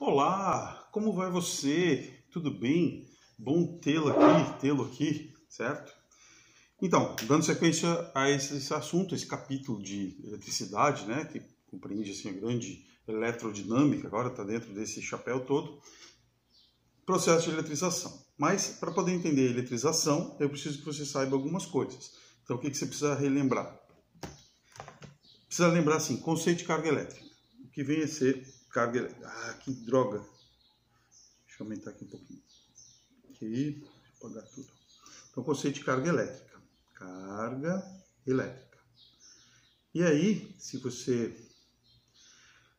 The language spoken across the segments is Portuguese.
Olá, como vai você? Tudo bem? Bom tê-lo aqui, certo? Então, dando sequência a esse assunto, esse capítulo de eletricidade, né, que compreende assim, a grande eletrodinâmica, agora está dentro desse chapéu todo, processo de eletrização. Mas, para poder entender a eletrização, eu preciso que você saiba algumas coisas. Então, o que você precisa relembrar? Precisa lembrar, assim, conceito de carga elétrica. O que vem a ser carga elétrica? Ah, que droga! Deixa eu aumentar aqui um pouquinho. Aqui, deixa eu apagar tudo. Então, conceito de carga elétrica. Carga elétrica. E aí, se você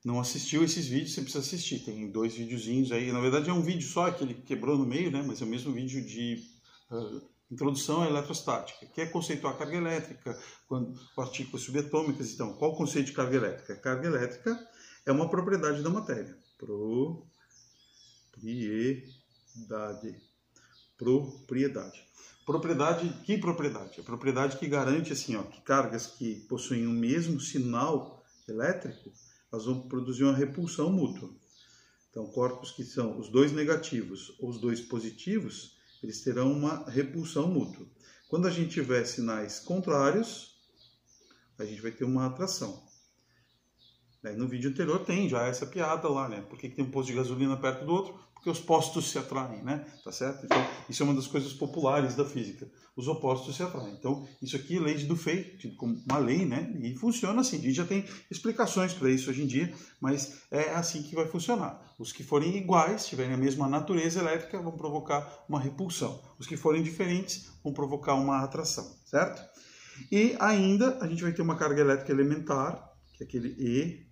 não assistiu esses vídeos, você precisa assistir. Tem 2 videozinhos aí. Na verdade, é um vídeo só que ele quebrou no meio, né? Mas é o mesmo vídeo de introdução à eletrostática, que é conceituar a carga elétrica, partículas subatômicas. Então, qual o conceito de carga elétrica? Carga elétrica é uma propriedade da matéria. Propriedade. Que propriedade? A propriedade que garante assim, ó, que cargas que possuem o mesmo sinal elétrico, elas vão produzir uma repulsão mútua. Então, corpos que são os dois negativos ou os dois positivos, eles terão uma repulsão mútua. Quando a gente tiver sinais contrários, a gente vai ter uma atração. No vídeo anterior tem já essa piada lá, né? Por que tem um posto de gasolina perto do outro? Porque os postos se atraem, né? Tá certo? Então, isso é uma das coisas populares da física. Os opostos se atraem. Então, isso aqui é lei de Dufay, tido como uma lei, né? E funciona assim. A gente já tem explicações para isso hoje em dia, mas é assim que vai funcionar. Os que forem iguais, tiverem a mesma natureza elétrica, vão provocar uma repulsão. Os que forem diferentes, vão provocar uma atração, certo? E ainda, a gente vai ter uma carga elétrica elementar, que é aquele E,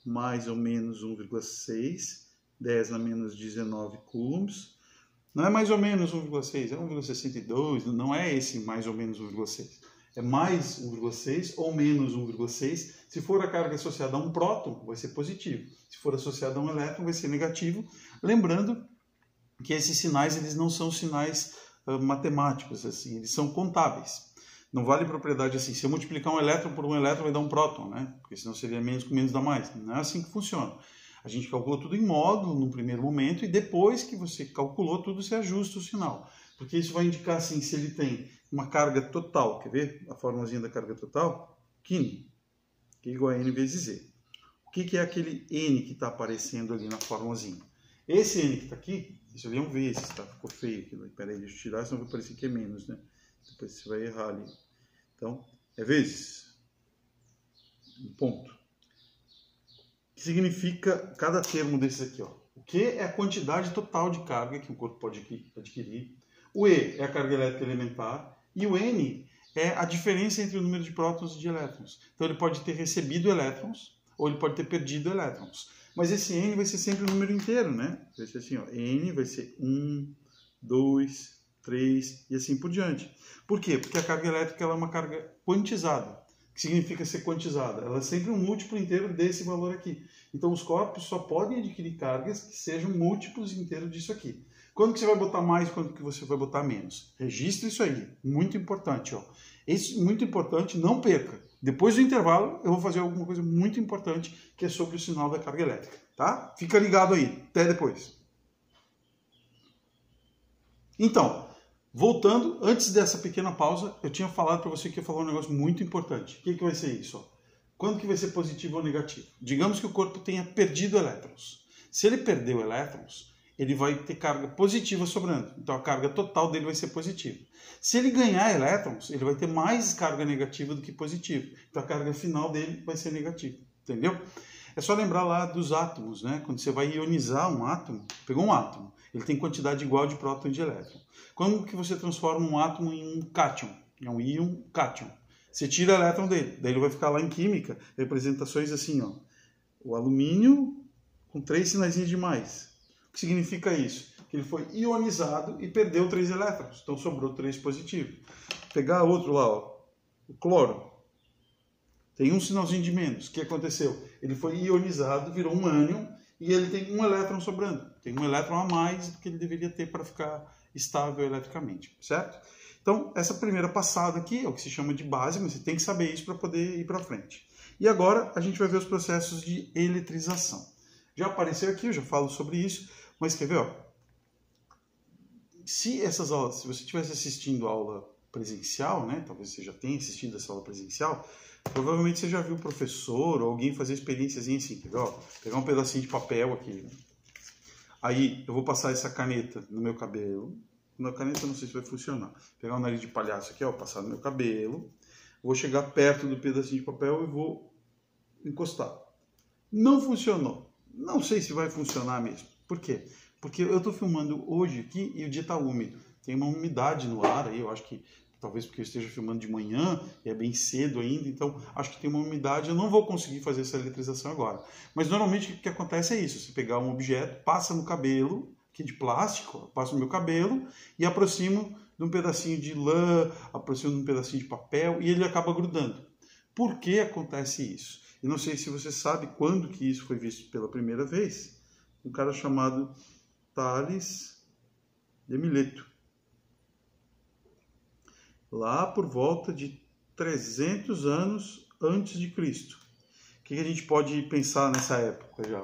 mais ou menos 1,6, 10 a menos 19 coulombs. Não é mais ou menos 1,6, é 1,62, não é esse mais ou menos 1,6. É mais 1,6 ou menos 1,6. Se for a carga associada a um próton, vai ser positivo. Se for associada a um elétron, vai ser negativo. Lembrando que esses sinais eles não são sinais matemáticos, assim, eles são contábeis. Não vale propriedade assim, se eu multiplicar um elétron por um elétron vai dar um próton, né? Porque senão seria menos com menos dá mais. Não é assim que funciona. A gente calcula tudo em módulo num primeiro momento e depois que você calculou tudo, você ajusta o sinal. Porque isso vai indicar assim, se ele tem uma carga total, quer ver a formulazinha da carga total? Q, que é igual a N vezes Z. O que é aquele N que está aparecendo ali na formulazinha? Esse N que está aqui, isso ali é um vezes, tá? Ficou feio aqui. Peraí, deixa eu tirar, senão vai parecer que é menos, né? Depois você vai errar ali. Então, é vezes. Um ponto. Que significa cada termo desses aqui, ó. O Q é a quantidade total de carga que o corpo pode adquirir. O E é a carga elétrica elementar. E o N é a diferença entre o número de prótons e de elétrons. Então, ele pode ter recebido elétrons ou ele pode ter perdido elétrons. Mas esse N vai ser sempre o número inteiro, né? Vai ser assim, ó. N vai ser 1, 2, 3 e assim por diante. Por quê? Porque a carga elétrica ela é uma carga quantizada. O que significa ser quantizada? Ela é sempre um múltiplo inteiro desse valor aqui. Então os corpos só podem adquirir cargas que sejam múltiplos inteiros disso aqui. Quando que você vai botar mais, quando que você vai botar menos? Registre isso aí. Muito importante, ó. Isso é muito importante, não perca. Depois do intervalo, eu vou fazer alguma coisa muito importante que é sobre o sinal da carga elétrica, tá? Fica ligado aí. Até depois. Então, voltando, antes dessa pequena pausa, eu tinha falado para você que ia falar um negócio muito importante. O que vai ser isso? Ó? Quando que vai ser positivo ou negativo? Digamos que o corpo tenha perdido elétrons. Se ele perdeu elétrons, ele vai ter carga positiva sobrando. Então a carga total dele vai ser positiva. Se ele ganhar elétrons, ele vai ter mais carga negativa do que positiva. Então a carga final dele vai ser negativa. Entendeu? É só lembrar lá dos átomos, né? Quando você vai ionizar um átomo, pegou um átomo, ele tem quantidade igual de próton e de elétron. Como que você transforma um átomo em um cátion? É um íon cátion. Você tira o elétron dele, daí ele vai ficar lá em química, representações assim, ó. O alumínio com 3 sinaizinhos de mais. O que significa isso? Que ele foi ionizado e perdeu 3 elétrons, então sobrou 3 positivos. Pegar outro lá, ó, o cloro. Tem um sinalzinho de menos. O que aconteceu? Ele foi ionizado, virou um ânion, e ele tem um elétron sobrando. Tem um elétron a mais do que ele deveria ter para ficar estável eletricamente, certo? Então, essa primeira passada aqui é o que se chama de base, mas você tem que saber isso para poder ir para frente. E agora a gente vai ver os processos de eletrização. Já apareceu aqui, eu já falo sobre isso, mas quer ver, ó? Se você estivesse assistindo aula presencial, né? Talvez você já tenha assistido essa aula presencial, provavelmente você já viu o professor ou alguém fazer experiênciazinha assim, quer ver, ó? Pegar um pedacinho de papel aqui, né? Aí eu vou passar essa caneta no meu cabelo. Na caneta eu não sei se vai funcionar. Pegar um nariz de palhaço aqui, ó, passar no meu cabelo. Vou chegar perto do pedacinho de papel e vou encostar. Não funcionou. Não sei se vai funcionar mesmo. Por quê? Porque eu estou filmando hoje aqui e o dia está úmido. Tem uma umidade no ar aí, eu acho que talvez porque eu esteja filmando de manhã e é bem cedo ainda, então acho que tem uma umidade, eu não vou conseguir fazer essa eletrização agora. Mas normalmente o que acontece é isso, você pegar um objeto, passa no cabelo, aqui de plástico, passo no meu cabelo e aproximo de um pedacinho de lã, aproximo de um pedacinho de papel e ele acaba grudando. Por que acontece isso? Eu não sei se você sabe quando que isso foi visto pela primeira vez. Um cara chamado Tales de Mileto. Lá por volta de 300 anos antes de Cristo. O que a gente pode pensar nessa época já?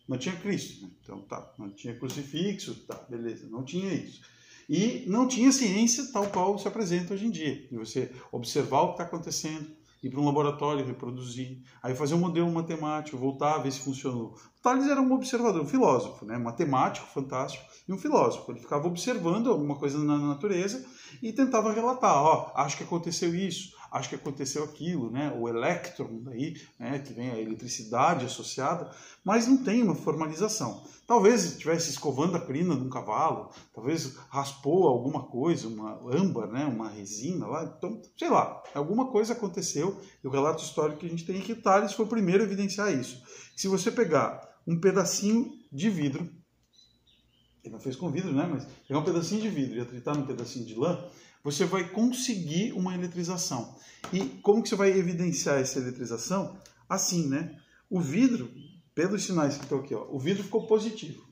Não tinha Cristo, né? Então tá, não tinha crucifixo, tá, beleza, não tinha isso. E não tinha ciência tal qual se apresenta hoje em dia, de você observar o que está acontecendo, ir para um laboratório, reproduzir, aí fazer um modelo matemático, voltar a ver se funcionou. O Tales era um observador, um filósofo, né? Matemático, fantástico, e um filósofo. Ele ficava observando alguma coisa na natureza e tentava relatar, ó, acho que aconteceu isso, acho que aconteceu aquilo, né? O elétron, daí, né? Que vem a eletricidade associada, mas não tem uma formalização. Talvez estivesse escovando a crina de um cavalo, talvez raspou alguma coisa, uma âmbar, né? Uma resina lá, então, sei lá, alguma coisa aconteceu, e o relato histórico que a gente tem aqui, Tales foi o primeiro a evidenciar isso. Se você pegar um pedacinho de vidro, ele não fez com vidro, né? Mas pegar um pedacinho de vidro e atritar num pedacinho de lã, você vai conseguir uma eletrização. E como que você vai evidenciar essa eletrização? Assim, né? O vidro, pelos sinais que estão aqui, ó, o vidro ficou positivo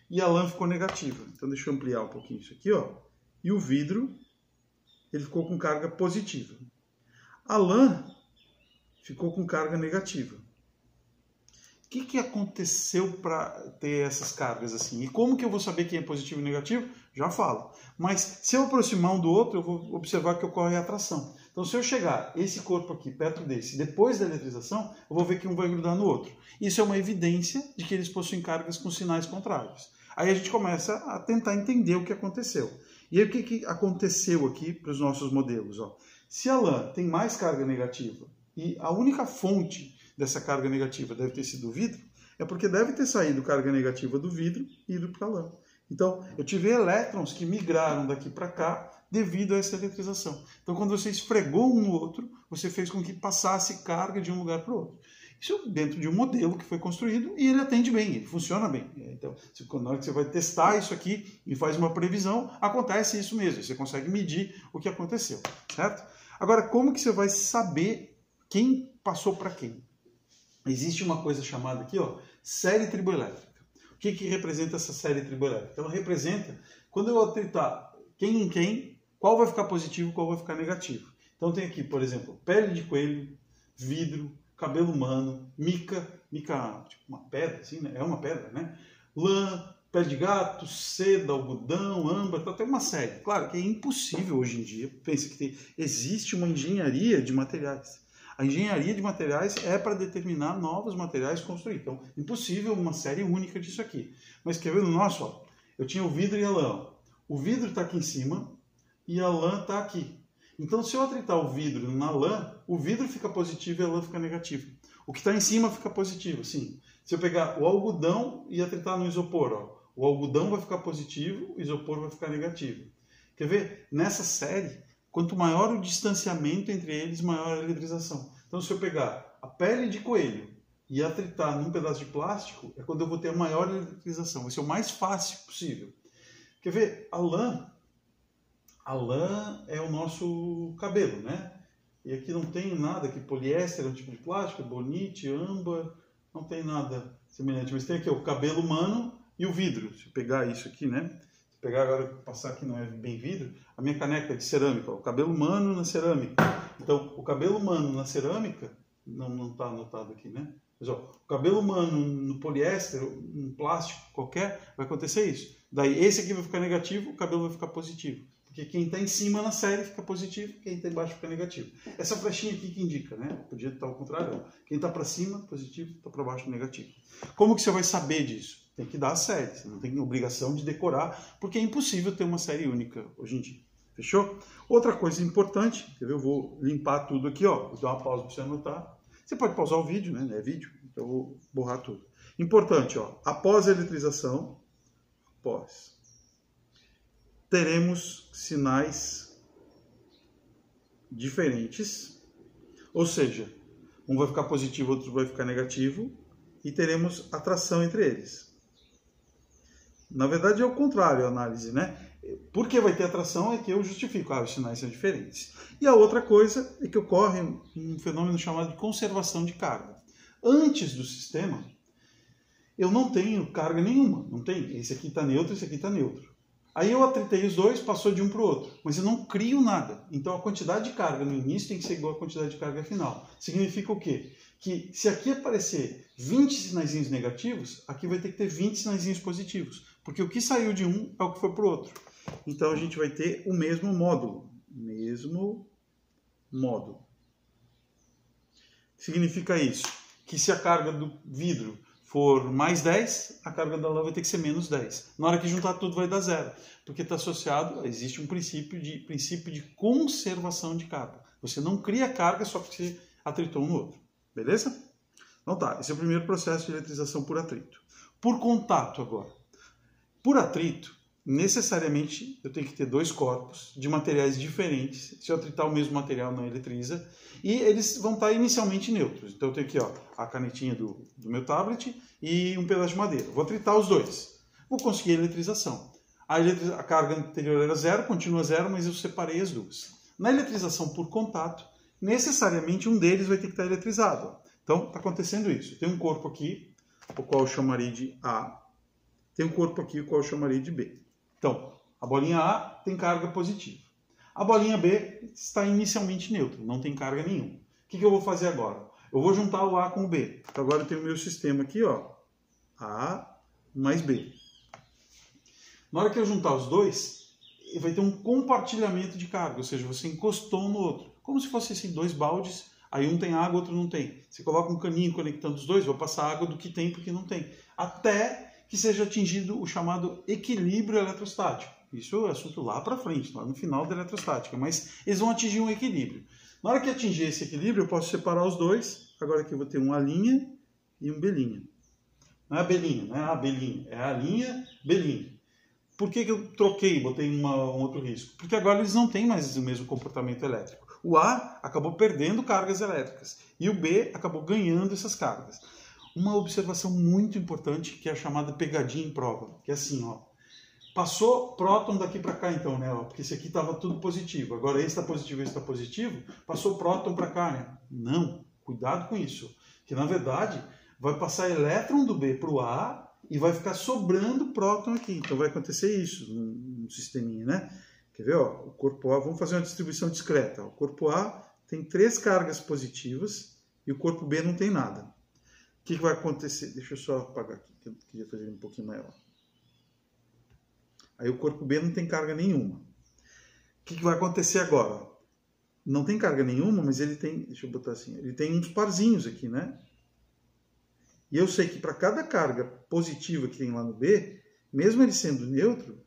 e a lã ficou negativa. Então deixa eu ampliar um pouquinho isso aqui, ó. E o vidro, ele ficou com carga positiva. A lã ficou com carga negativa. O que aconteceu para ter essas cargas assim? E como que eu vou saber quem é positivo e negativo? Já falo. Mas se eu aproximar um do outro, eu vou observar que ocorre a atração. Então, se eu chegar esse corpo aqui perto desse, depois da eletrização, eu vou ver que um vai grudar no outro. Isso é uma evidência de que eles possuem cargas com sinais contrários. Aí a gente começa a tentar entender o que aconteceu. E aí o que aconteceu aqui para os nossos modelos? Ó? Se a lã tem mais carga negativa e a única fonte dessa carga negativa deve ter sido o vidro, é porque deve ter saído carga negativa do vidro e ido para a lã. Então, eu tive elétrons que migraram daqui para cá devido a essa eletrização. Então, quando você esfregou um no outro, você fez com que passasse carga de um lugar para o outro. Isso dentro de um modelo que foi construído e ele atende bem, ele funciona bem. Então, na hora que você vai testar isso aqui e faz uma previsão, acontece isso mesmo. Você consegue medir o que aconteceu, certo? Agora, como que você vai saber quem passou para quem? Existe uma coisa chamada aqui, ó, série triboelétrica. O que representa essa série triboelétrica? Ela representa, quando eu atritar quem em quem, qual vai ficar positivo e qual vai ficar negativo. Então tem aqui, por exemplo, pele de coelho, vidro, cabelo humano, mica, tipo uma pedra, assim, né? É uma pedra, né? Lã, pele de gato, seda, algodão, âmbar, então tem uma série. Claro que é impossível hoje em dia, pensa que existe uma engenharia de materiais. A engenharia de materiais é para determinar novos materiais construir. Então, impossível uma série única disso aqui. Mas quer ver no nosso? Ó, eu tinha o vidro e a lã. O vidro está aqui em cima e a lã está aqui. Então, se eu atritar o vidro na lã, o vidro fica positivo e a lã fica negativa. O que está em cima fica positivo, sim. Se eu pegar o algodão e atritar no isopor, ó, o algodão vai ficar positivo, o isopor vai ficar negativo. Quer ver? Nessa série, quanto maior o distanciamento entre eles, maior a eletrização. Então, se eu pegar a pele de coelho e atritar num pedaço de plástico, é quando eu vou ter a maior eletrização. Vai ser o mais fácil possível. Quer ver? A lã é o nosso cabelo, né? E aqui não tem nada, aqui poliéster é um tipo de plástico, bonite, âmbar, não tem nada semelhante. Mas tem aqui o cabelo humano e o vidro. Se eu pegar isso aqui, né? Pegar agora, passar aqui não é bem vidro, a minha caneca é de cerâmica, o cabelo humano na cerâmica. Então, o cabelo humano na cerâmica não está anotado aqui, né? Mas, ó, o cabelo humano no poliéster, um plástico qualquer, vai acontecer isso. Daí esse aqui vai ficar negativo, o cabelo vai ficar positivo. Porque quem está em cima na série fica positivo, quem está embaixo fica negativo. Essa flechinha aqui que indica, né? Podia estar ao contrário. Quem está para cima, positivo, está para baixo, negativo. Como que você vai saber disso? Tem que dar a série. Você não tem obrigação de decorar, porque é impossível ter uma série única hoje em dia. Fechou? Outra coisa importante, quer ver? Eu vou limpar tudo aqui, ó. Vou dar uma pausa para você anotar. Você pode pausar o vídeo, né? Não é vídeo, então eu vou borrar tudo. Importante, ó. Após a eletrização, teremos sinais diferentes, ou seja, um vai ficar positivo, outro vai ficar negativo, e teremos atração entre eles. Na verdade é o contrário a análise, né? Por que vai ter atração é que eu justifico, os sinais são diferentes. E a outra coisa é que ocorre um fenômeno chamado de conservação de carga. Antes do sistema, eu não tenho carga nenhuma, não tem. Esse aqui está neutro, esse aqui está neutro. Aí eu atritei os dois, passou de um para o outro, mas eu não crio nada. Então a quantidade de carga no início tem que ser igual à quantidade de carga final. Significa o quê? Que se aqui aparecer 20 sinaizinhos negativos, aqui vai ter que ter 20 sinaizinhos positivos. Porque o que saiu de um é o que foi para o outro. Então a gente vai ter o mesmo módulo. Mesmo módulo. Significa isso? Que se a carga do vidro for mais 10, a carga da lã vai ter que ser menos 10. Na hora que juntar tudo vai dar zero. Porque está associado, existe um princípio de conservação de carga. Você não cria carga só porque você atritou um no outro. Beleza? Então tá, esse é o primeiro processo de eletrização por atrito. Por contato agora. Por atrito, necessariamente eu tenho que ter dois corpos de materiais diferentes. Se eu atritar o mesmo material, não eletriza. E eles vão estar inicialmente neutros. Então eu tenho aqui, ó, a canetinha do meu tablet e um pedaço de madeira. Vou atritar os dois. Vou conseguir a eletrização. A carga anterior era zero, continua zero, mas eu separei as duas. Na eletrização por contato, necessariamente um deles vai ter que estar eletrizado. Então está acontecendo isso. Tem um corpo aqui, o qual eu chamarei de A. Tem um corpo aqui, o qual eu chamarei de B. Então, a bolinha A tem carga positiva. A bolinha B está inicialmente neutra, não tem carga nenhuma. O que eu vou fazer agora? Eu vou juntar o A com o B. Então, agora eu tenho o meu sistema aqui, ó, A mais B. Na hora que eu juntar os dois, vai ter um compartilhamento de carga, ou seja, você encostou um no outro. Como se fossem assim, dois baldes, aí um tem água, outro não tem. Você coloca um caninho conectando os dois, vai passar água do que tem porque não tem. Até que seja atingido o chamado equilíbrio eletrostático. Isso é assunto lá para frente, lá no final da eletrostática, mas eles vão atingir um equilíbrio. Na hora que atingir esse equilíbrio, eu posso separar os dois. Agora aqui eu vou ter um A' e um B'. Não é a B', não é a B', é a linha B'. Por que eu troquei, botei um outro risco? Porque agora eles não têm mais o mesmo comportamento elétrico. O A acabou perdendo cargas elétricas e o B acabou ganhando essas cargas. Uma observação muito importante que é a chamada pegadinha em prova, que é assim, ó. Passou próton daqui para cá então, né? Ó, porque esse aqui estava tudo positivo. Agora esse está positivo, esse está positivo. Passou próton para cá, né? Não, cuidado com isso. Que na verdade vai passar elétron do B para o A e vai ficar sobrando próton aqui. Então vai acontecer isso no sisteminha, né? Quer ver? Ó, o corpo A, vamos fazer uma distribuição discreta. Ó. O corpo A tem 3 cargas positivas e o corpo B não tem nada. O que vai acontecer? Deixa eu só apagar aqui, que eu queria fazer um pouquinho maior. Aí o corpo B não tem carga nenhuma. O que vai acontecer agora? Não tem carga nenhuma, mas ele tem, deixa eu botar assim, ele tem uns parzinhos aqui, né? E eu sei que para cada carga positiva que tem lá no B, mesmo ele sendo neutro,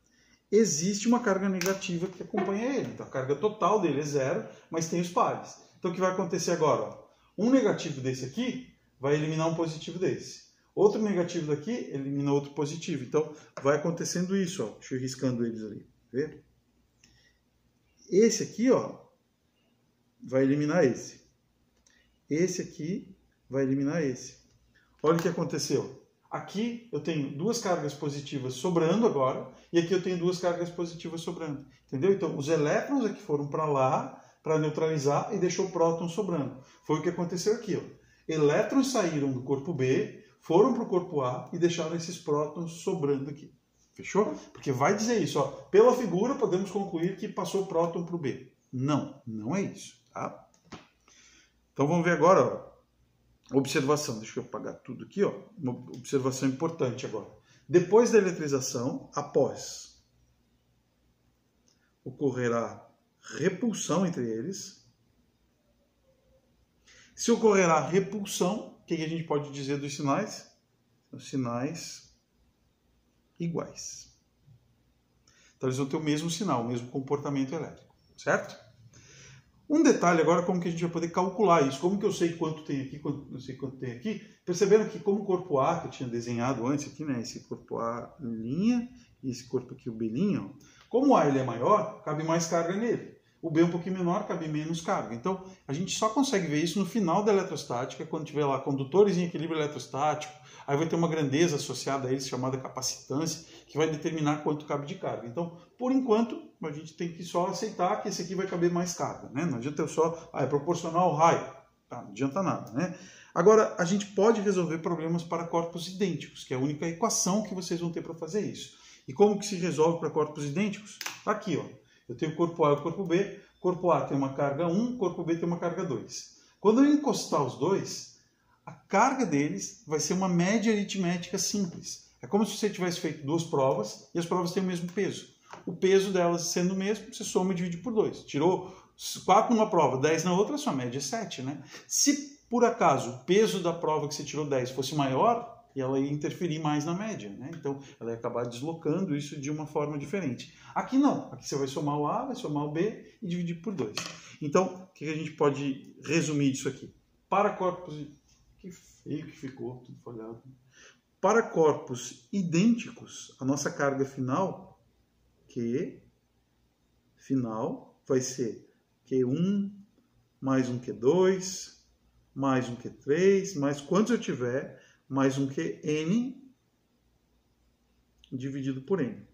existe uma carga negativa que acompanha ele. Então a carga total dele é zero, mas tem os pares. Então o que vai acontecer agora? Ó? Um negativo desse aqui vai eliminar um positivo desse. Outro negativo daqui elimina outro positivo. Então vai acontecendo isso. Ó. Deixa eu ir riscando eles ali. Vê? Esse aqui, ó, vai eliminar esse. Esse aqui vai eliminar esse. Olha o que aconteceu. Aqui eu tenho 2 cargas positivas sobrando agora, e aqui eu tenho 2 cargas positivas sobrando. Entendeu? Então, os elétrons aqui foram para lá, para neutralizar, e deixou o próton sobrando. Foi o que aconteceu aqui. Ó. Elétrons saíram do corpo B, foram para o corpo A, e deixaram esses prótons sobrando aqui. Fechou? Porque vai dizer isso. Ó. Pela figura, podemos concluir que passou o próton para o B. Não, não é isso. Tá? Então, vamos ver agora. Ó. Observação, deixa eu apagar tudo aqui, ó. Uma observação importante agora. Depois da eletrização, após, ocorrerá repulsão entre eles. Se ocorrerá repulsão, o que a gente pode dizer dos sinais? Os sinais iguais. Então eles vão ter o mesmo sinal, o mesmo comportamento elétrico, certo? Um detalhe agora, como que a gente vai poder calcular isso? Como que eu sei quanto tem aqui, quanto não sei quanto tem aqui? Perceberam que como o corpo A, que eu tinha desenhado antes aqui, né? Esse corpo A linha e esse corpo aqui o B linha, ó. Como o A ele é maior, cabe mais carga nele. O B é um pouquinho menor, cabe menos carga. Então, a gente só consegue ver isso no final da eletrostática, quando tiver lá condutores em equilíbrio eletrostático, aí vai ter uma grandeza associada a eles, chamada capacitância, que vai determinar quanto cabe de carga. Então, por enquanto, a gente tem que só aceitar que esse aqui vai caber mais carga, né? Não adianta eu só, é proporcional ao raio. Tá, não adianta nada, né? Agora, a gente pode resolver problemas para corpos idênticos, que é a única equação que vocês vão ter para fazer isso. E como que se resolve para corpos idênticos? Aqui, ó. Eu tenho o corpo A e o corpo B. Corpo A tem uma carga 1, corpo B tem uma carga 2. Quando eu encostar os dois, a carga deles vai ser uma média aritmética simples. É como se você tivesse feito duas provas e as provas têm o mesmo peso. O peso delas sendo o mesmo, você soma e divide por 2. Tirou 4 numa prova, 10 na outra, a sua média é 7, né? Se por acaso o peso da prova que você tirou 10 fosse maior, ela ia interferir mais na média, né? Então, ela ia acabar deslocando isso de uma forma diferente. Aqui não. Aqui você vai somar o A, vai somar o B e dividir por 2. Então, o que a gente pode resumir disso aqui? Para corpos... Que feio que ficou, tudo falhado. Para corpos idênticos, a nossa carga final, Q final, vai ser Q1 mais um Q2, mais um Q3, mais quantos eu tiver, mais um Qn dividido por N.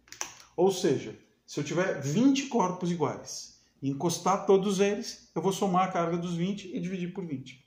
Ou seja, se eu tiver 20 corpos iguais e encostar todos eles, eu vou somar a carga dos 20 e dividir por 20.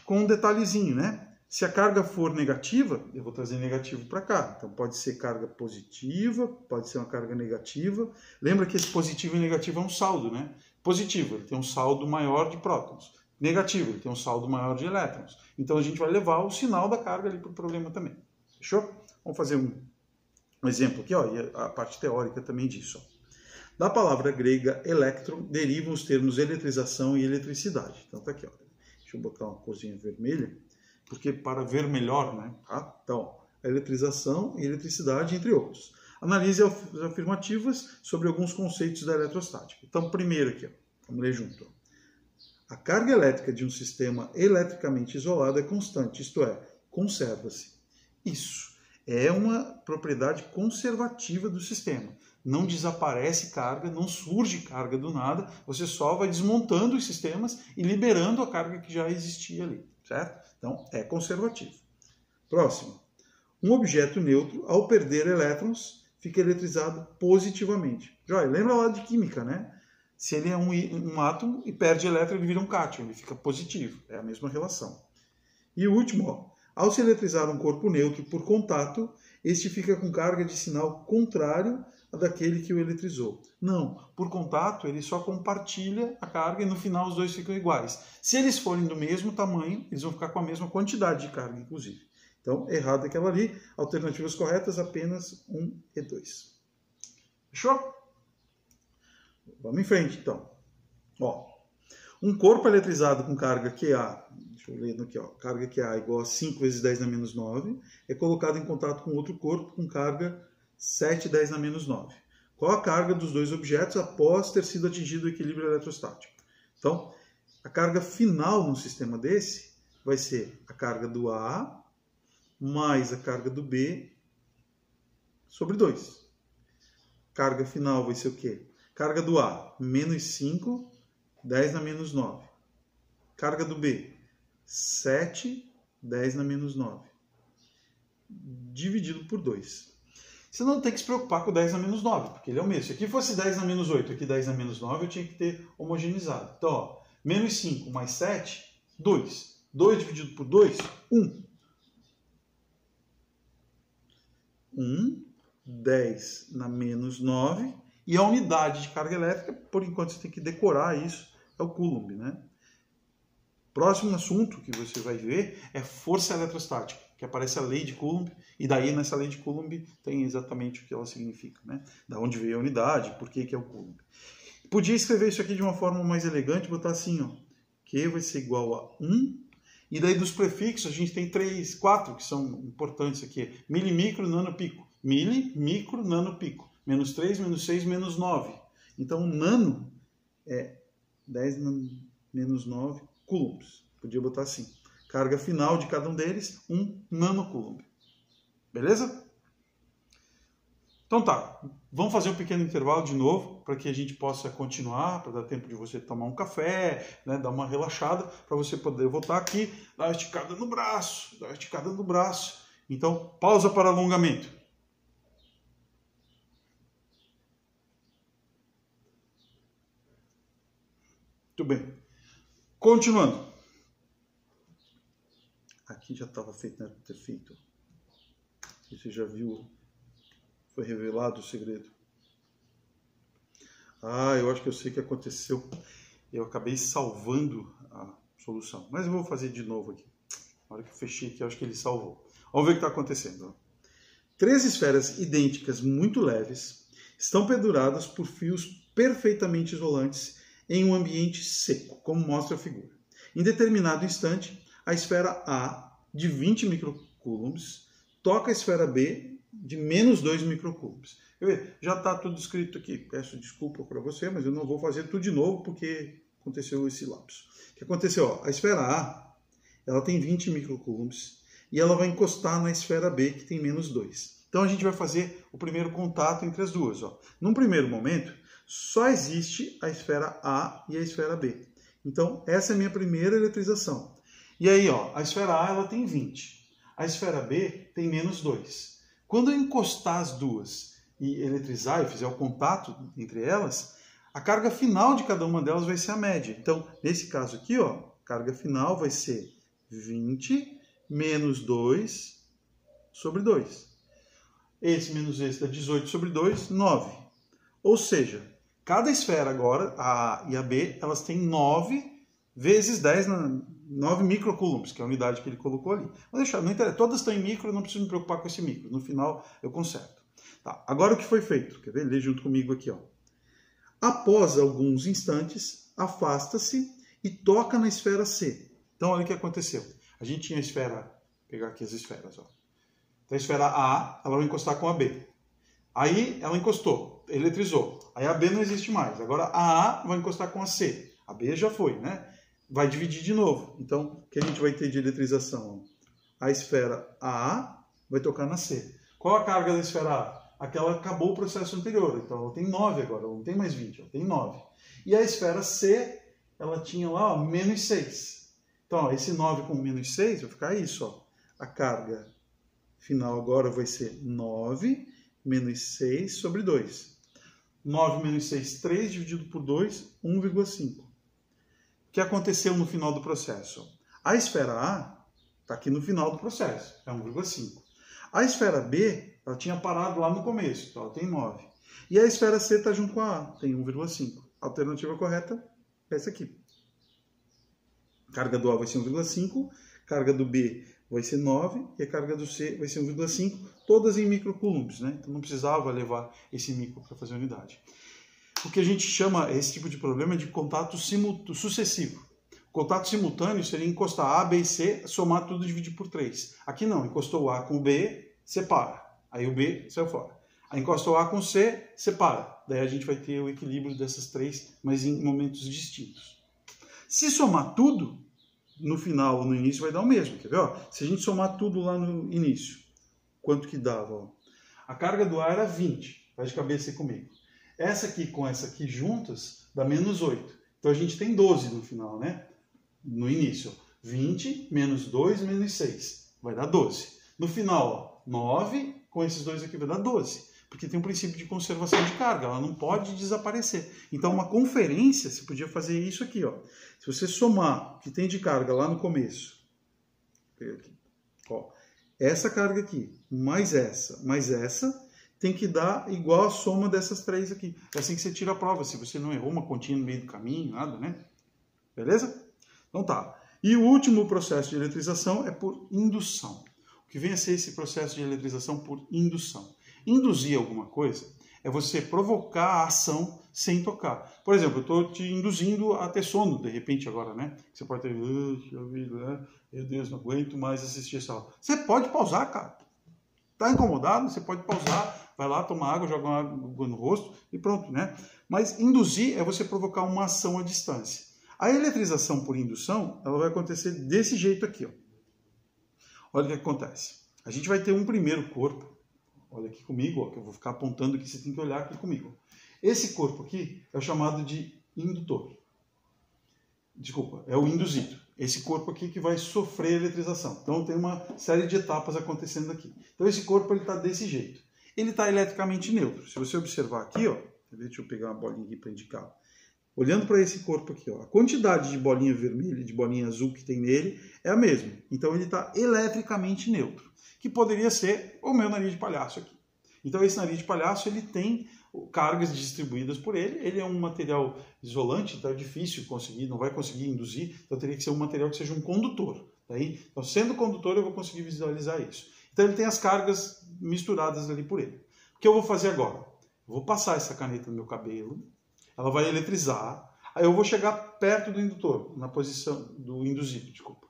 Com um detalhezinho, né? Se a carga for negativa, eu vou trazer negativo para cá. Então pode ser carga positiva, pode ser uma carga negativa. Lembra que esse positivo e negativo é um saldo, né? Positivo, ele tem um saldo maior de prótons. Negativo, ele tem um saldo maior de elétrons. Então a gente vai levar o sinal da carga ali para o problema também. Fechou? Vamos fazer um exemplo aqui, ó, e a parte teórica também disso. Ó. Da palavra grega elétron derivam os termos eletrização e eletricidade. Então tá aqui, ó. Deixa eu botar uma corzinha vermelha, porque para ver melhor, né? Tá? Então, eletrização e eletricidade, entre outros. Analise as afirmativas sobre alguns conceitos da eletrostática. Então, primeiro aqui, ó, vamos ler junto. Ó. A carga elétrica de um sistema eletricamente isolado é constante, isto é, conserva-se. Isso é uma propriedade conservativa do sistema. Não desaparece carga, não surge carga do nada, você só vai desmontando os sistemas e liberando a carga que já existia ali, certo? Então, é conservativo. Próximo. Um objeto neutro, ao perder elétrons, fica eletrizado positivamente. Joia, lembra lá de química, né? Se ele é um átomo e perde elétron, ele vira um cátion, ele fica positivo. É a mesma relação. E o último, ó, ao se eletrizar um corpo neutro por contato, este fica com carga de sinal contrário a daquele que o eletrizou. Não, por contato ele só compartilha a carga e no final os dois ficam iguais. Se eles forem do mesmo tamanho, eles vão ficar com a mesma quantidade de carga, inclusive. Então, errado aquela ali. Alternativas corretas, apenas 1 e 2. Fechou? Vamos em frente, então. Ó, um corpo eletrizado com carga QA, deixa eu ler aqui, ó, carga QA igual a 5 vezes 10 na menos 9, é colocado em contato com outro corpo com carga 7 10 na menos 9. Qual a carga dos dois objetos após ter sido atingido o equilíbrio eletrostático? Então, a carga final num sistema desse vai ser a carga do A mais a carga do B sobre 2. Carga final vai ser o quê? Carga do A, menos 5, 10 na menos 9. Carga do B, 7, 10 na menos 9. Dividido por 2. Você não tem que se preocupar com 10 na menos 9, porque ele é o mesmo. Se aqui fosse 10 na menos 8, aqui 10 na menos 9, eu tinha que ter homogeneizado. Então, ó, menos 5 mais 7, 2. 2 dividido por 2, 1. 1, 10 na menos 9. E a unidade de carga elétrica, por enquanto você tem que decorar isso, é o Coulomb, né? Próximo assunto que você vai ver é força eletrostática, que aparece a lei de Coulomb, e daí nessa lei de Coulomb tem exatamente o que ela significa, né? Da onde veio a unidade, por que é o Coulomb. Podia escrever isso aqui de uma forma mais elegante, botar assim, ó, Q vai ser igual a 1, e daí dos prefixos a gente tem 4 que são importantes aqui, mili, micro, nano, pico. Mili, micro, nano, pico. Menos 3, menos 6, menos 9. Então, nano é 10 menos 9 coulombs. Podia botar assim. Carga final de cada um deles, 1 nanocoulomb. Beleza? Então tá, vamos fazer um pequeno intervalo de novo, para que a gente possa continuar, para dar tempo de você tomar um café, né, dar uma relaxada, para você poder voltar aqui, dar uma esticada no braço, dar uma esticada no braço. Então, pausa para alongamento. Muito bem. Continuando. Aqui já estava feito, né? Ter feito. Você já viu? Foi revelado o segredo. Ah, eu acho que eu sei o que aconteceu. Eu acabei salvando a solução. Mas eu vou fazer de novo aqui. Na hora que eu fechei aqui, eu acho que ele salvou. Vamos ver o que está acontecendo. 3 esferas idênticas muito leves estão penduradas por fios perfeitamente isolantes em um ambiente seco, como mostra a figura. Em determinado instante, a esfera A, de 20 microcoulombs, toca a esfera B, de menos 2 microcoulombs. Já está tudo escrito aqui. Peço desculpa para você, mas eu não vou fazer tudo de novo porque aconteceu esse lapso. O que aconteceu? Ó, a esfera A, ela tem 20 microcoulombs e ela vai encostar na esfera B, que tem menos 2. Então a gente vai fazer o primeiro contato entre as duas. Ó. Num primeiro momento, só existe a esfera A e a esfera B. Então, essa é a minha primeira eletrização. E aí, ó, a esfera A ela tem 20. A esfera B tem menos 2. Quando eu encostar as duas e eletrizar e fizer o contato entre elas, a carga final de cada uma delas vai ser a média. Então, nesse caso aqui, ó, a carga final vai ser 20 menos 2 sobre 2. Esse menos esse dá 18 sobre 2, 9. Ou seja, cada esfera agora, a A e a B, elas têm 9 vezes 10, 9 microcoulombs, que é a unidade que ele colocou ali. Vou deixar, não interessa, todas estão em micro, eu não preciso me preocupar com esse micro. No final, eu conserto. Tá, agora o que foi feito? Quer ver? Lê junto comigo aqui. Ó. Após alguns instantes, afasta-se e toca na esfera C. Então, olha o que aconteceu. A gente tinha a esfera, vou pegar aqui as esferas. Ó. Então, a esfera A, ela vai encostar com a B. Aí, ela encostou, eletrizou. Aí, a B não existe mais. Agora, a A vai encostar com a C. A B já foi, né? Vai dividir de novo. Então, o que a gente vai ter de eletrização? A esfera A vai tocar na C. Qual a carga da esfera A? Aquela acabou o processo anterior. Então, ela tem 9 agora, ela não tem mais 20, ela tem 9. E a esfera C, ela tinha lá, ó, menos 6. Então, ó, esse 9 com menos 6 vai ficar isso. Ó. A carga final agora vai ser 9 menos 6 sobre 2. 9 menos 6, 3 dividido por 2, 1,5. O que aconteceu no final do processo? A esfera A está aqui no final do processo, é 1,5. A esfera B, ela tinha parado lá no começo, então ela tem 9. E a esfera C está junto com a A, tem 1,5. A alternativa correta é essa aqui. A carga do A vai ser 1,5, carga do B vai ser 9 e a carga do C vai ser 1,5, todas em microcoulombs, né? Então não precisava levar esse micro para fazer a unidade. O que a gente chama esse tipo de problema de contato sucessivo. O contato simultâneo seria encostar A, B e C, somar tudo e dividir por 3. Aqui não, encostou o A com o B, separa. Aí o B saiu fora. Aí encostou o A com o C, separa. Daí a gente vai ter o equilíbrio dessas três, mas em momentos distintos. Se somar tudo, no final ou no início vai dar o mesmo. Quer ver? Ó, se a gente somar tudo lá no início, quanto que dava? Ó? A carga do A era 20. Vai de cabeça aí comigo. Essa aqui com essa aqui juntas dá menos 8. Então a gente tem 12 no final, né? No início. 20 menos 2 menos 6. Vai dar 12. No final, ó, 9 com esses dois aqui vai dar 12. Porque tem um princípio de conservação de carga. Ela não pode desaparecer. Então uma conferência, você podia fazer isso aqui. Ó. Se você somar o que tem de carga lá no começo. Ó, essa carga aqui, mais essa, tem que dar igual a soma dessas três aqui. É assim que você tira a prova, se você não errou uma continha no meio do caminho, nada, né? Beleza? Então tá. E o último processo de eletrização é por indução. O que vem a ser esse processo de eletrização por indução? Induzir alguma coisa é você provocar a ação sem tocar. Por exemplo, eu estou te induzindo a ter sono, de repente agora, né? Você pode ter, meu Deus, não aguento mais assistir essa aula. Você pode pausar, cara. Tá incomodado? Você pode pausar, vai lá, toma água, joga uma água no rosto e pronto, né? Mas induzir é você provocar uma ação à distância. A eletrização por indução, ela vai acontecer desse jeito aqui, ó. Olha o que acontece. A gente vai ter um primeiro corpo. Olha aqui comigo, ó, que eu vou ficar apontando aqui, você tem que olhar aqui comigo. Esse corpo aqui é o chamado de indutor. Desculpa, é o induzido. Esse corpo aqui que vai sofrer eletrização. Então tem uma série de etapas acontecendo aqui. Então esse corpo está desse jeito. Ele está eletricamente neutro. Se você observar aqui, ó, deixa eu pegar uma bolinha aqui para indicar. Olhando para esse corpo aqui, ó, a quantidade de bolinha vermelha e de bolinha azul que tem nele é a mesma. Então ele está eletricamente neutro, que poderia ser o meu nariz de palhaço aqui. Então esse nariz de palhaço ele tem cargas distribuídas por ele. Ele é um material isolante, então é difícil conseguir, não vai conseguir induzir, então teria que ser um material que seja um condutor. Daí, então, sendo condutor, eu vou conseguir visualizar isso. Então ele tem as cargas misturadas ali por ele. O que eu vou fazer agora? Eu vou passar essa caneta no meu cabelo, ela vai eletrizar, aí eu vou chegar perto do indutor, na posição do induzido, desculpa.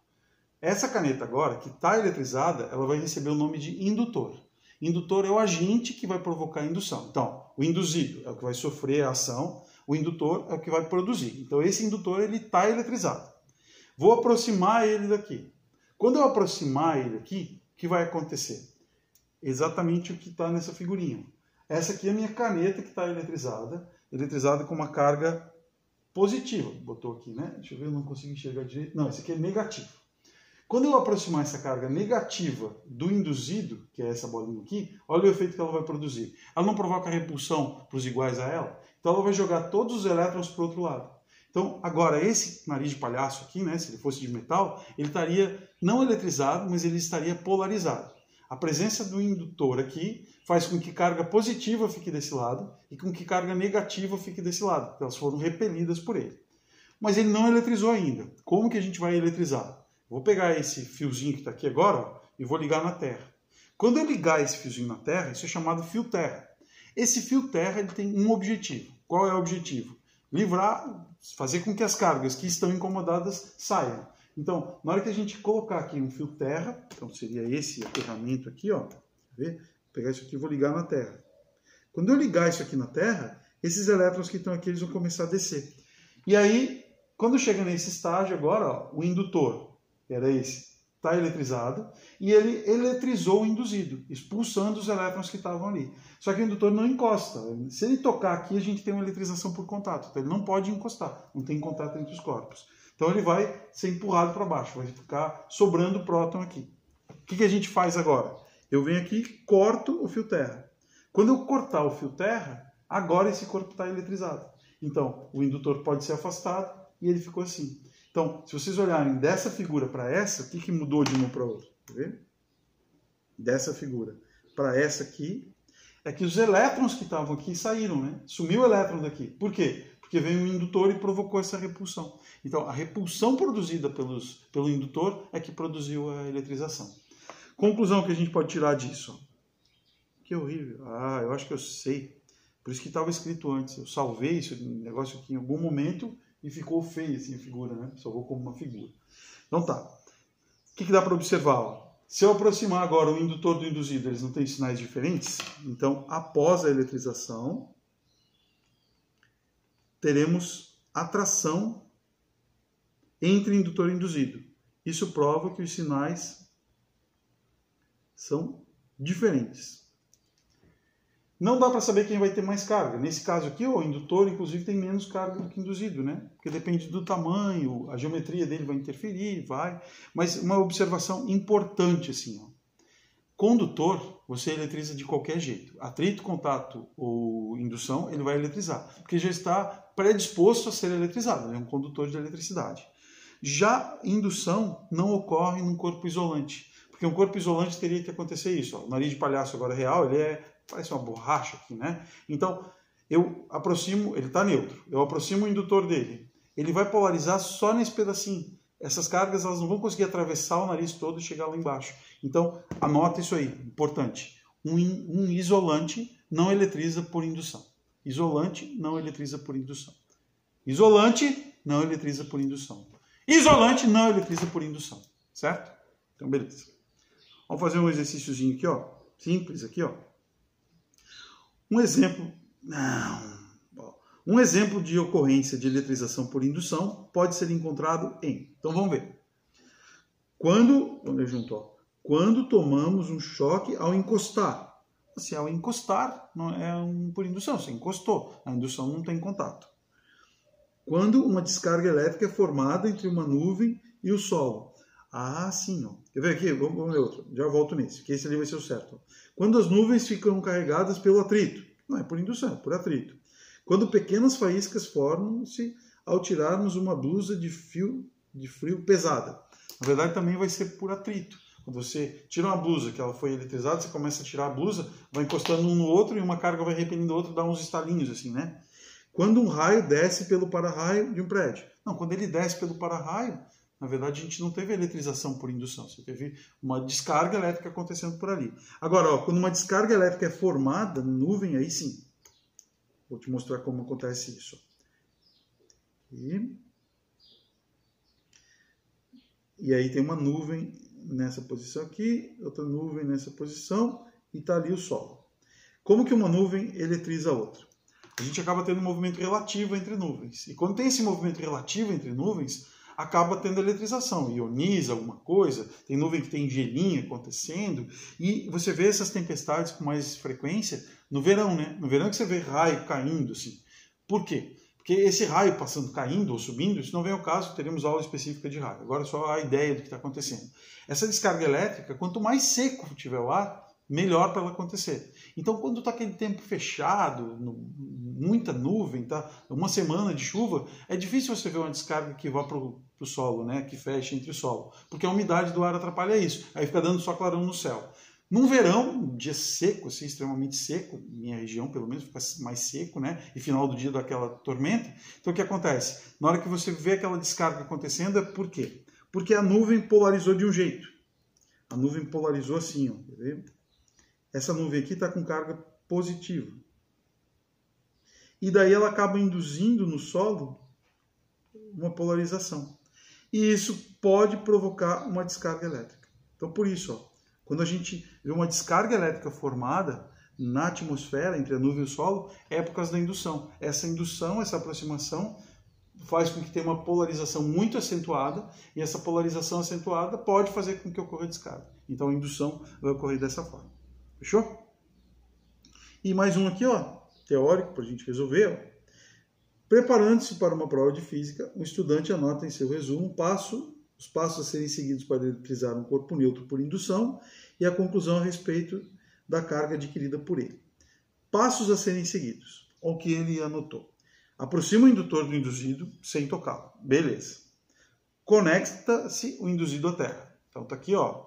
Essa caneta agora, que está eletrizada, ela vai receber o nome de indutor. Indutor é o agente que vai provocar a indução. Então, o induzido é o que vai sofrer a ação, o indutor é o que vai produzir. Então, esse indutor ele está eletrizado. Vou aproximar ele daqui. Quando eu aproximar ele aqui, o que vai acontecer? Exatamente o que está nessa figurinha. Essa aqui é a minha caneta que está eletrizada com uma carga positiva. Botou aqui, né? Deixa eu ver, eu não consigo enxergar direito. Não, esse aqui é negativo. Quando eu aproximar essa carga negativa do induzido, que é essa bolinha aqui, olha o efeito que ela vai produzir. Ela não provoca repulsão para os iguais a ela, então ela vai jogar todos os elétrons para o outro lado. Então, agora, esse nariz de palhaço aqui, né, se ele fosse de metal, ele estaria não eletrizado, mas ele estaria polarizado. A presença do indutor aqui faz com que carga positiva fique desse lado e com que carga negativa fique desse lado. Elas foram repelidas por ele. Mas ele não eletrizou ainda. Como que a gente vai eletrizar? Vou pegar esse fiozinho que está aqui agora, ó, e vou ligar na terra. Quando eu ligar esse fiozinho na terra, isso é chamado fio terra. Esse fio terra ele tem um objetivo. Qual é o objetivo? Livrar, fazer com que as cargas que estão incomodadas saiam. Então, na hora que a gente colocar aqui um fio terra, então seria esse aterramento aqui, ó. Vê? Vou pegar isso aqui e vou ligar na terra. Quando eu ligar isso aqui na terra, esses elétrons que estão aqui eles vão começar a descer. E aí, quando chega nesse estágio agora, ó, o indutor era esse, está eletrizado, e ele eletrizou o induzido, expulsando os elétrons que estavam ali. Só que o indutor não encosta. Se ele tocar aqui, a gente tem uma eletrização por contato. Então ele não pode encostar, não tem contato entre os corpos. Então ele vai ser empurrado para baixo, vai ficar sobrando próton aqui. O que a gente faz agora? Eu venho aqui e corto o fio terra. Quando eu cortar o fio terra, agora esse corpo está eletrizado. Então o indutor pode ser afastado e ele ficou assim. Então, se vocês olharem dessa figura para essa, o que mudou de uma para outra? Tá vendo? Dessa figura para essa aqui, é que os elétrons que estavam aqui saíram, né? Sumiu o elétron daqui. Por quê? Porque veio um indutor e provocou essa repulsão. Então, a repulsão produzida pelo indutor é que produziu a eletrização. Conclusão que a gente pode tirar disso. Que horrível. Ah, eu acho que eu sei. Por isso que estava escrito antes. Eu salvei esse negócio aqui em algum momento e ficou feio assim a figura, né? Salvou como uma figura. Então tá. O que dá para observar? Ó? Se eu aproximar agora o indutor do induzido, eles não têm sinais diferentes? Então, após a eletrização, teremos atração entre indutor e induzido. Isso prova que os sinais são diferentes. Não dá para saber quem vai ter mais carga. Nesse caso aqui, o indutor, inclusive, tem menos carga do que o induzido, né? Porque depende do tamanho, a geometria dele vai interferir, vai. Mas uma observação importante, assim, ó. Condutor, você eletriza de qualquer jeito. Atrito, contato ou indução, ele vai eletrizar. Porque já está predisposto a ser eletrizado. Ele é um condutor de eletricidade. Já indução não ocorre num corpo isolante. Porque um corpo isolante teria que acontecer isso. Ó. O nariz de palhaço agora real, ele parece uma borracha aqui, né? Então, eu aproximo, ele está neutro. Eu aproximo o indutor dele. Ele vai polarizar só nesse pedacinho. essas cargas elas não vão conseguir atravessar o nariz todo e chegar lá embaixo. Então, anota isso aí, importante. Um isolante não eletriza por indução. Isolante não eletriza por indução. Isolante não eletriza por indução. Isolante não eletriza por indução. Certo? Então, beleza. Vamos fazer um exercíciozinho aqui, ó. Simples aqui, ó. Um exemplo... Um exemplo de ocorrência de eletrização por indução pode ser encontrado em... Então, vamos ver. Quando tomamos um choque ao encostar. Se ao encostar, não é por indução. Você encostou. A indução não tem contato. Quando uma descarga elétrica é formada entre uma nuvem e o solo. Ah, sim. Ó. Quer ver aqui? Vamos ver outro. Já volto nesse, que esse ali vai ser o certo. Quando as nuvens ficam carregadas pelo atrito. Não é por indução, é por atrito. Quando pequenas faíscas formam-se ao tirarmos uma blusa de frio pesada. Na verdade, também vai ser por atrito. Quando você tira uma blusa que ela foi eletrizada, você começa a tirar a blusa, vai encostando um no outro e uma carga vai repelindo a outra, dá uns estalinhos assim, né? Quando um raio desce pelo para-raio de um prédio. Não, quando ele desce pelo para-raio, na verdade a gente não teve eletrização por indução, você teve uma descarga elétrica acontecendo por ali. Agora, ó, quando uma descarga elétrica é formada na nuvem, aí sim. Vou te mostrar como acontece isso. E aí tem uma nuvem nessa posição aqui, outra nuvem nessa posição, e está ali o solo. Como que uma nuvem eletriza a outra? A gente acaba tendo um movimento relativo entre nuvens. E quando tem esse movimento relativo entre nuvens, acaba tendo eletrização, ioniza alguma coisa, tem nuvem que tem gelinho acontecendo, e você vê essas tempestades com mais frequência no verão, né? No verão que você vê raio caindo, assim. Por quê? Porque esse raio passando, caindo ou subindo, isso não vem ao caso, teremos aula específica de raio. Agora só a ideia do que está acontecendo. Essa descarga elétrica, quanto mais seco tiver o ar, melhor para ela acontecer. Então, quando está aquele tempo fechado, muita nuvem, tá? Uma semana de chuva, é difícil você ver uma descarga que vá para o solo, né? Que feche entre o solo, porque a umidade do ar atrapalha isso. Aí fica dando só clarão no céu. Num verão, um dia seco, assim, extremamente seco, minha região pelo menos fica mais seco, né? E final do dia daquela tormenta. Então, o que acontece? Na hora que você vê aquela descarga acontecendo, é por quê? Porque a nuvem polarizou de um jeito. A nuvem polarizou assim, ó. Quer ver? Essa nuvem aqui está com carga positiva. E daí ela acaba induzindo no solo uma polarização. E isso pode provocar uma descarga elétrica. Então, por isso, ó, quando a gente vê uma descarga elétrica formada na atmosfera, entre a nuvem e o solo, é por causa da indução. Essa indução, essa aproximação, faz com que tenha uma polarização muito acentuada, e essa polarização acentuada pode fazer com que ocorra descarga. Então, a indução vai ocorrer dessa forma. Fechou? E mais um aqui, ó, teórico, para a gente resolver. Ó. Preparando-se para uma prova de física, o estudante anota em seu resumo os passos a serem seguidos para eletrizar um corpo neutro por indução e a conclusão a respeito da carga adquirida por ele. Passos a serem seguidos. Olha o que ele anotou. Aproxima o indutor do induzido sem tocá-lo. Beleza. Conecta-se o induzido à terra. Então tá aqui, ó,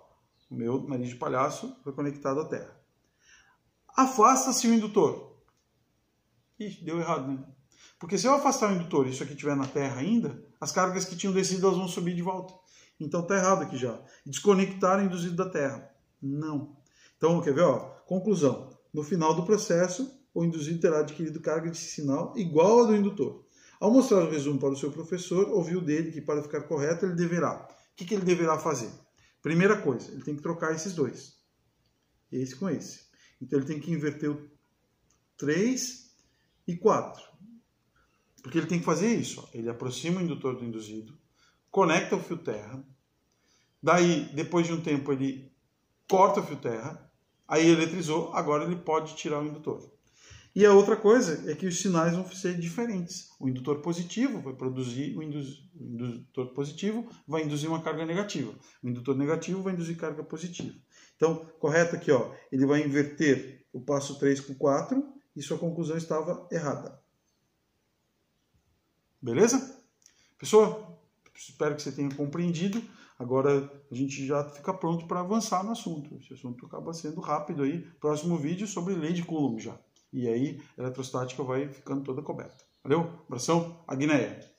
o meu nariz de palhaço foi conectado à terra. Afasta-se o indutor. Ih, deu errado, né? Porque se eu afastar o indutor e isso aqui estiver na terra ainda, as cargas que tinham descido elas vão subir de volta. Então está errado aqui já. Desconectar o induzido da terra. Não. Então, quer ver? Ó, conclusão. No final do processo, o induzido terá adquirido carga de sinal igual à do indutor. Ao mostrar o resumo para o seu professor, ouviu dele que para ficar correto ele deverá. O que ele deverá fazer? Primeira coisa, ele tem que trocar esses dois. Esse com esse. Então ele tem que inverter o 3 e 4. Porque ele tem que fazer isso. Ó. Ele aproxima o indutor do induzido, conecta o fio terra, daí, depois de um tempo, ele corta o fio terra, aí eletrizou, agora ele pode tirar o indutor. E a outra coisa é que os sinais vão ser diferentes. O indutor positivo vai produzir, o indutor positivo vai induzir uma carga negativa. O indutor negativo vai induzir carga positiva. Então, correto aqui, ó, ele vai inverter o passo 3 com 4 e sua conclusão estava errada. Beleza? Pessoal, espero que você tenha compreendido. Agora a gente já fica pronto para avançar no assunto. Esse assunto acaba sendo rápido aí. Próximo vídeo sobre lei de Coulomb já. E aí a eletrostática vai ficando toda coberta. Valeu? Abração, a Guinéia.